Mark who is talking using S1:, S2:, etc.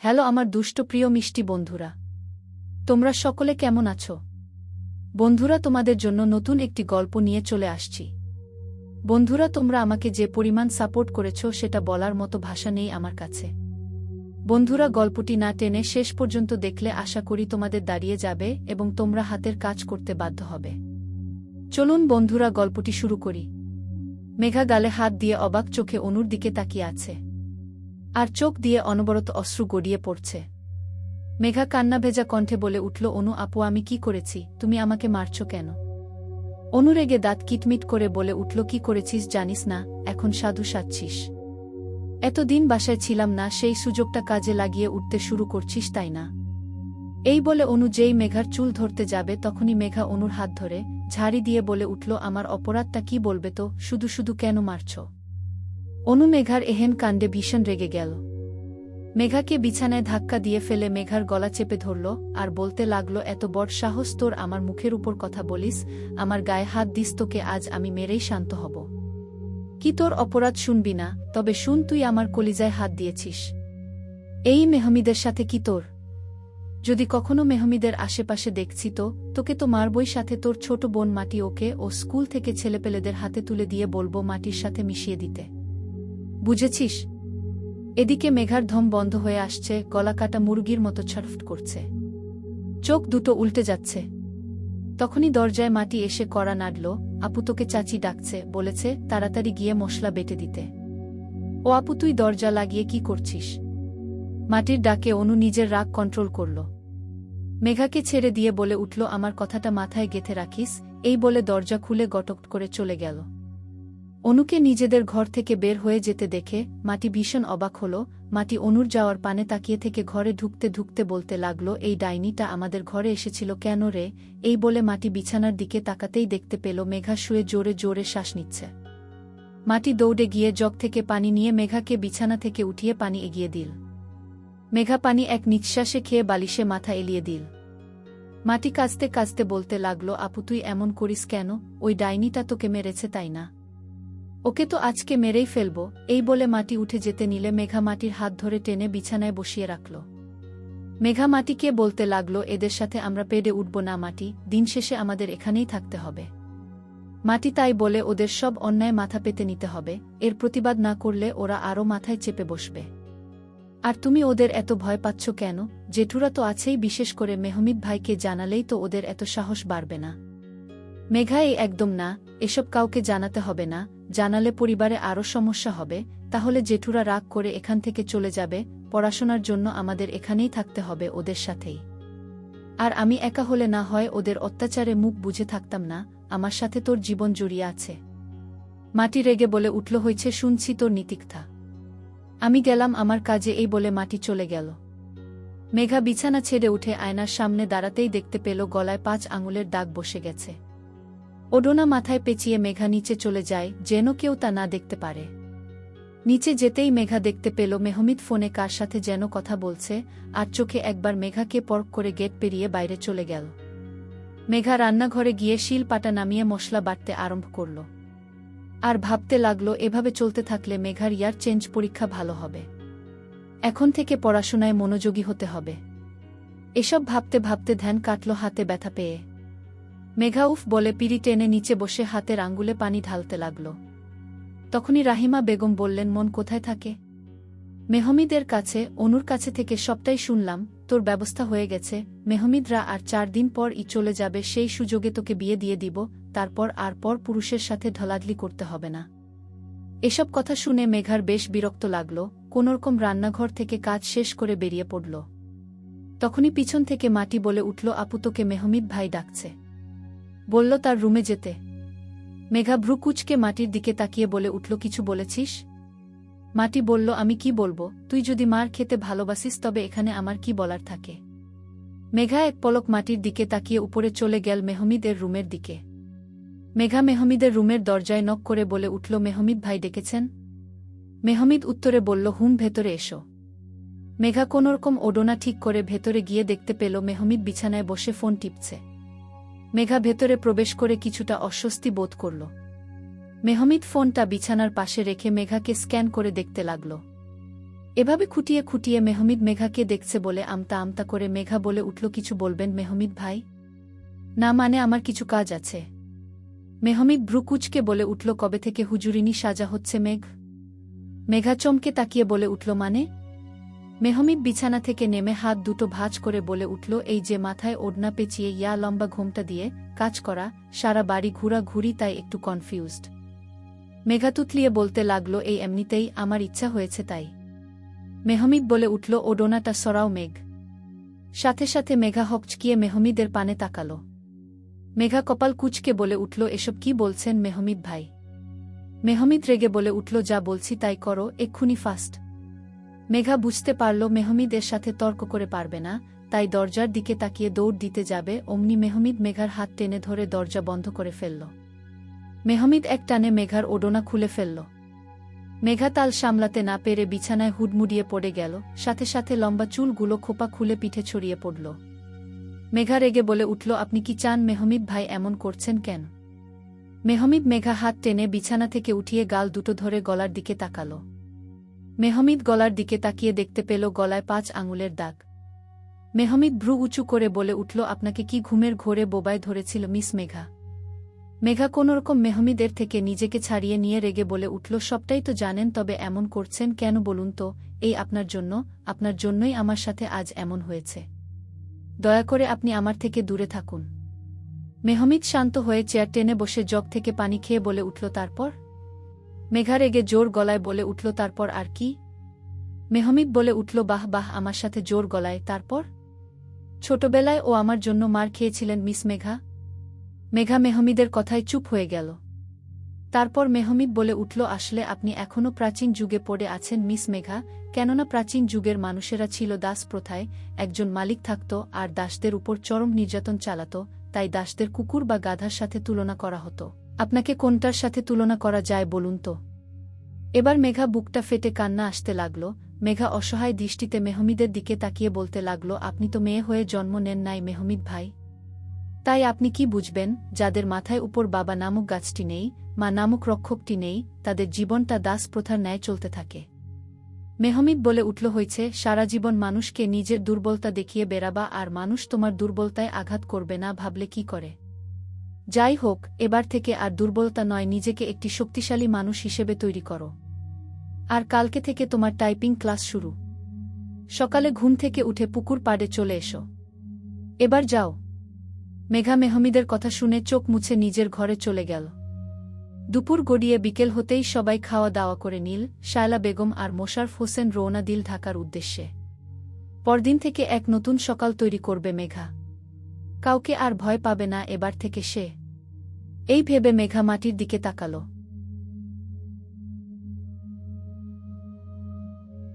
S1: Hello আমার দুষ্ট প্রিয় মিষ্টি বন্ধুরা, তোমরা সকলে কেমন আছো? বন্ধুরা, তোমাদের জন্য নতুন একটি গল্প নিয়ে চলে আসছি। বন্ধুরা, তোমরা আমাকে যে পরিমাণ সাপোর্ট করেছো সেটা বলার মতো ভাষা নেই আমার কাছে। বন্ধুরা, গল্পটি না টেনে শেষ পর্যন্ত দেখলে আশা করি তোমাদের দাঁড়িয়ে যাবে এবং তোমরা হাতের কাজ করতে বাধ্য হবে। চলুন বন্ধুরা, গল্পটি শুরু করি। মেঘা গালে হাত দিয়ে অবাক চোখে অনুর দিকে তাকিয়ে আছে, আর চোখ দিয়ে অনবরত অশ্রু গড়িয়ে পড়ছে। মেঘা কান্না ভেজা কণ্ঠে বলে উঠল, অনু আপু, আমি কি করেছি? তুমি আমাকে মারছ কেন? অনু রেগে দাঁত কিটমিট করে বলে উঠল, কি করেছিস জানিস না? এখন সাধু সাজছিস? এতদিন বাসায় ছিলাম না, সেই সুযোগটা কাজে লাগিয়ে উঠতে শুরু করছিস, তাই না? এই বলে অনু যেই মেঘার চুল ধরতে যাবে তখনই মেঘা অনুর হাত ধরে ঝাড়ি দিয়ে বলে উঠল, আমার অপরাধটা কি বলবে তো? শুধু শুধু কেন মারছ? অনু মেঘার এহেন কাণ্ডে ভীষণ রেগে গেল। মেঘাকে বিছানায় ধাক্কা দিয়ে ফেলে মেঘার গলা চেপে ধরল আর বলতে লাগল, এত বড় সাহস তোর, আমার মুখের উপর কথা বলিস, আমার গায়ে হাত দিস, তোকে আজ আমি মেরেই শান্ত হব। কি তোর অপরাধ শুনবি না? তবে শুন, তুই আমার কলিজায় হাত দিয়েছিস। এই মেহমিদের সাথে কি তোর? যদি কখনো মেহমিদের আশেপাশে দেখছি তো তোকে তো মারবই, সাথে তোর ছোট বোন মাটি, ওকে ও স্কুল থেকে ছেলেপেলেদের হাতে তুলে দিয়ে বলবো মাটির সাথে মিশিয়ে দিতে। বুঝেছিস? এদিকে মেঘার ধম বন্ধ হয়ে আসছে, গলা কাটা মুরগির মতো ছটফট করছে, চোখ দুটো উল্টে যাচ্ছে। তখনই দরজায় মাটি এসে কড়া নাড়ল। আপু, তোকে চাচি ডাকছে, বলেছে তাড়াতাড়ি গিয়ে মশলা বেটে দিতে। ও আপু, তুই দরজা লাগিয়ে কি করছিস? মাটির ডাকে অনু নিজের রাগ কন্ট্রোল করল। মেঘাকে ছেড়ে দিয়ে বলে উঠল, আমার কথাটা মাথায় গেঁথে রাখিস। এই বলে দরজা খুলে গটক করে চলে গেল। অনুকে নিজেদের ঘর থেকে বের হয়ে যেতে দেখে মাটি ভীষণ অবাক হল। মাটি অনুর যাওয়ার পানে তাকিয়ে থেকে ঘরে ঢুকতে ঢুকতে বলতে লাগল, এই ডাইনিটা আমাদের ঘরে এসেছিল কেন রে? এই বলে মাটি বিছানার দিকে তাকাতেই দেখতে পেল মেঘা শুয়ে জোরে জোরে শ্বাস নিচ্ছে। মাটি দৌড়ে গিয়ে জগ থেকে পানি নিয়ে মেঘাকে বিছানা থেকে উঠিয়ে পানি এগিয়ে দিল। মেঘা পানি এক নিঃশ্বাসে খেয়ে বালিশে মাথা এলিয়ে দিল। মাটি কাঁদতে কাঁদতে বলতে লাগল, আপু, তুই এমন করিস কেন? ওই ডাইনিটা তোকে মেরেছে, তাই না? ওকে তো আজকে মেরেই ফেলব। এই বলে মাটি উঠে যেতে নিলে মেঘা মাটির হাত ধরে টেনে বিছানায় বসিয়ে রাখল। মেঘা মাটিকে বলতে লাগল, এদের সাথে আমরা পেরে উঠব না মাটি, দিন শেষে আমাদের এখানেই থাকতে হবে। মাটি তাই বলে ওদের সব অন্যায় মাথা পেতে নিতে হবে, এর প্রতিবাদ না করলে ওরা আরও মাথায় চেপে বসবে। আর তুমি ওদের এত ভয় পাচ্ছ কেন? জেঠুরা তো আছেই, বিশেষ করে মেহমিদ ভাইকে জানালেই তো ওদের এত সাহস বাড়বে না। মেঘা, এই একদম না, এসব কাউকে জানাতে হবে না, জানালে পরিবারে আরও সমস্যা হবে। তাহলে জেঠুরা রাগ করে এখান থেকে চলে যাবে, পড়াশোনার জন্য আমাদের এখানেই থাকতে হবে ওদের সাথেই। আর আমি একা হলে না হয় ওদের অত্যাচারে মুখ বুঝে থাকতাম না, আমার সাথে তোর জীবন জড়িয়ে আছে। মাটি রেগে বলে উঠল, হয়েছে, শুনছি তোর নীতিকথা, আমি গেলাম আমার কাজে। এই বলে মাটি চলে গেল। মেঘা বিছানা ছেড়ে উঠে আয়নার সামনে দাঁড়াতেই দেখতে পেল গলায় 5 আঙুলের দাগ বসে গেছে। ওড়না মাথায় পেঁচিয়ে মেঘা নিচে চলে যায়, যেন কেউ তা না দেখতে পারে। নিচে যেতেই মেঘা দেখতে পেল মেহমিদ ফোনে কার সাথে যেন কথা বলছে, আর চোখে একবার মেঘাকে পরখ করে গেট পেরিয়ে বাইরে চলে গেল। মেঘা রান্নাঘরে গিয়ে শিল পাটা নামিয়ে মশলা বাটতে আরম্ভ করল। আর ভাবতে লাগল, এভাবে চলতে থাকলে মেঘার ইয়ার চেঞ্জ পরীক্ষা ভালো হবে। এখন থেকে পড়াশোনায় মনোযোগী হতে হবে। এসব ভাবতে ভাবতে ধ্যান কাটল হাতে ব্যথা পেয়ে। মেঘা উফ বলে পিড়ি টেনে নিচে বসে হাতের আঙ্গুলে পানি ঢালতে লাগল। তখনই রাহিমা বেগম বললেন, মন কোথায় থাকে? মেহমিদের কাছে। অনুর কাছে থেকে সবটাই শুনলাম, তোর ব্যবস্থা হয়ে গেছে। মেহমিদরা আর 4 দিন পর চলে যাবে, সেই সুযোগে তোকে বিয়ে দিয়ে দিব, তারপর আর পর পুরুষের সাথে ঢলাঢলি করতে হবে না। এসব কথা শুনে মেঘার বেশ বিরক্ত লাগল। কোনোরকম রান্নাঘর থেকে কাজ শেষ করে বেরিয়ে পড়ল। তখনই পিছন থেকে মাটি বলে উঠল, আপু, তোকে মেহমিদ ভাই ডাকছে, বলল তার রুমে যেতে। মেঘা ভ্রু কুঁচকে মাটির দিকে তাকিয়ে বলে উঠল, কিছু বলেছিস? মাটি বলল, আমি কি বলবো, তুই যদি মার খেতে ভালোবাসিস তবে এখানে আমার কি বলার থাকে? মেঘা এক পলক মাটির দিকে তাকিয়ে উপরে চলে গেল মেহমিদ এর রুমের দিকে। মেঘা মেহমিদের রুমের দরজায় নক করে বলে উঠল, মেহমিদ ভাই ডেকেছেন? মেহমিদ উত্তরে বলল, হুম, ভেতরে এসো। মেঘা কোনোরকম ওড়না ঠিক করে ভেতরে গিয়ে দেখতে পেল মেহমিদ বিছানায় বসে ফোন টিপছে। মেঘা ভেতরে প্রবেশ করে কিছুটা অস্বস্তি বোধ করল। মেহমিদ ফোনটা বিছানার পাশে রেখে মেঘাকে স্ক্যান করে দেখতে লাগল। এভাবে খুঁটিয়ে খুঁটিয়ে মেহমিদ মেঘাকে দেখছে বলে আমতা আমতা করে মেঘা বলে উঠল, কিছু বলবেন মেহমিদ ভাই? না মানে আমার কিছু কাজ আছে। মেহমিদ ভ্রুকুচকে বলে উঠল, কবে থেকে হুজুরিনী সাজা হচ্ছে মেঘ? মেঘা চমকে তাকিয়ে বলে উঠল, মানে? মেহমিদ বিছানা থেকে নেমে হাত দুটো ভাঁজ করে বলে উঠল, এই যে মাথায় ওড়না পেঁচিয়ে ইয়া লম্বা ঘোমটা দিয়ে কাজ করা, সারা বাড়ি ঘুরা ঘুরি, তাই একটু কনফিউজড। মেঘা তুতলিয়ে বলতে লাগল, এই এমনিতেই আমার ইচ্ছা হয়েছে তাই। মেহমিদ বলে উঠল, ওড়নাটা সরাও মেঘ। সাথে সাথে মেঘা হকচকিয়ে মেহমিদের পানে তাকাল। মেঘা কপাল কুঁচকে বলে উঠল, এসব কি বলছেন মেহমিদ ভাই? মেহমিদ রেগে বলে উঠল, যা বলছি তাই করো, এক্ষুনি ফাস্ট। মেঘা বুঝতে পারল মেহমিদ এর সাথে তর্ক করে পারবে না, তাই দরজার দিকে তাকিয়ে দৌড় দিতে যাবে, অমনি মেহমিদ মেঘার হাত টেনে ধরে দরজা বন্ধ করে ফেলল। মেহমিদ এক টানে মেঘার ওড়না খুলে ফেলল। মেঘা তাল সামলাতে না পেরে বিছানায় হুডমুড়িয়ে পড়ে গেল, সাথে সাথে লম্বা চুলগুলো খোপা খুলে পিঠে ছড়িয়ে পড়ল। মেঘা রেগে বলে উঠল, আপনি কি চান মেহমিদ ভাই, এমন করছেন কেন? মেহমিদ মেঘা হাত টেনে বিছানা থেকে উঠিয়ে গাল দুটো ধরে গলার দিকে তাকাল। মেহমিদ গলার দিকে তাকিয়ে দেখতে পেল গলায় 5 আঙুলের দাগ। মেহমিদ ভ্রু উঁচু করে বলে উঠল, আপনাকে কি ঘুমের ঘোরে বোবায় ধরেছিল মিস মেঘা? মেঘা কোনোরকম মেহমিদের থেকে নিজেকে ছাড়িয়ে নিয়ে রেগে বলে উঠল, সবটাই তো জানেন, তবে এমন করছেন কেন বলুন তো? এই আপনার জন্যই আমার সাথে আজ এমন হয়েছে। দয়া করে আপনি আমার থেকে দূরে থাকুন। মেহমিদ শান্ত হয়ে চেয়ার টেনে বসে জগ থেকে পানি খেয়ে বলে উঠল, তারপর? মেঘা রেগে জোর গলায় বলে উঠল, তারপর আর কি? মেহমিদ বলে উঠল, বাহ বাহ, আমার সাথে জোর গলায়, তারপর? ছোটবেলায় ও আমার জন্য মার খেয়েছিলেন মিস মেঘা? মেঘা মেহমিদের কথায় চুপ হয়ে গেল। তারপর মেহমিদ বলে উঠল, আসলে আপনি এখনও প্রাচীন যুগে পড়ে আছেন মিস মেঘা, কেননা প্রাচীন যুগের মানুষেরা ছিল দাস প্রথায়, একজন মালিক থাকত আর দাসদের উপর চরম নির্যাতন চালাত, তাই দাসদের কুকুর বা গাধার সাথে তুলনা করা হতো। আপনাকে কোনটার সাথে তুলনা করা যায় বলুন তো? এবার মেঘা বুকটা ফেটে কান্না আসতে লাগল। মেঘা অসহায় দৃষ্টিতে মেহমিদের দিকে তাকিয়ে বলতে লাগল, আপনি তো মেয়ে হয়ে জন্ম নেন নাই মেহমিদ ভাই। তাই আপনি কি বুঝবেন, যাদের মাথায় উপর বাবা নামক গাছটি নেই, মা নামক রক্ষকটি নেই, তাদের জীবনটা দাস প্রথার ন্যায় চলতে থাকে। মেহমিদ বলে উঠল, হয়েছে, সারা জীবন মানুষকে নিজের দুর্বলতা দেখিয়ে বেড়াবা, আর মানুষ তোমার দুর্বলতায় আঘাত করবে না ভাবলে কি করে? যাই হোক, এবার থেকে আর দুর্বলতা নয়, নিজেকে একটি শক্তিশালী মানুষ হিসেবে তৈরি করো। আর কালকে থেকে তোমার টাইপিং ক্লাস শুরু। সকালে ঘুম থেকে উঠে পুকুর পাড়ে চলে এসো। এবার যাও। মেঘা মেহমিদের কথা শুনে চোখ মুছে নিজের ঘরে চলে গেল। দুপুর গড়িয়ে বিকেল হতেই সবাই খাওয়া দাওয়া করে নীল, শায়লা বেগম আর মোশারফ হোসেন রওনা দিল ঢাকার উদ্দেশ্যে। পরদিন থেকে এক নতুন সকাল তৈরি করবে মেঘা। কাউকে আর ভয় পাবে না এবার থেকে সে। এই ভেবে মেঘা মাটির দিকে তাকাল।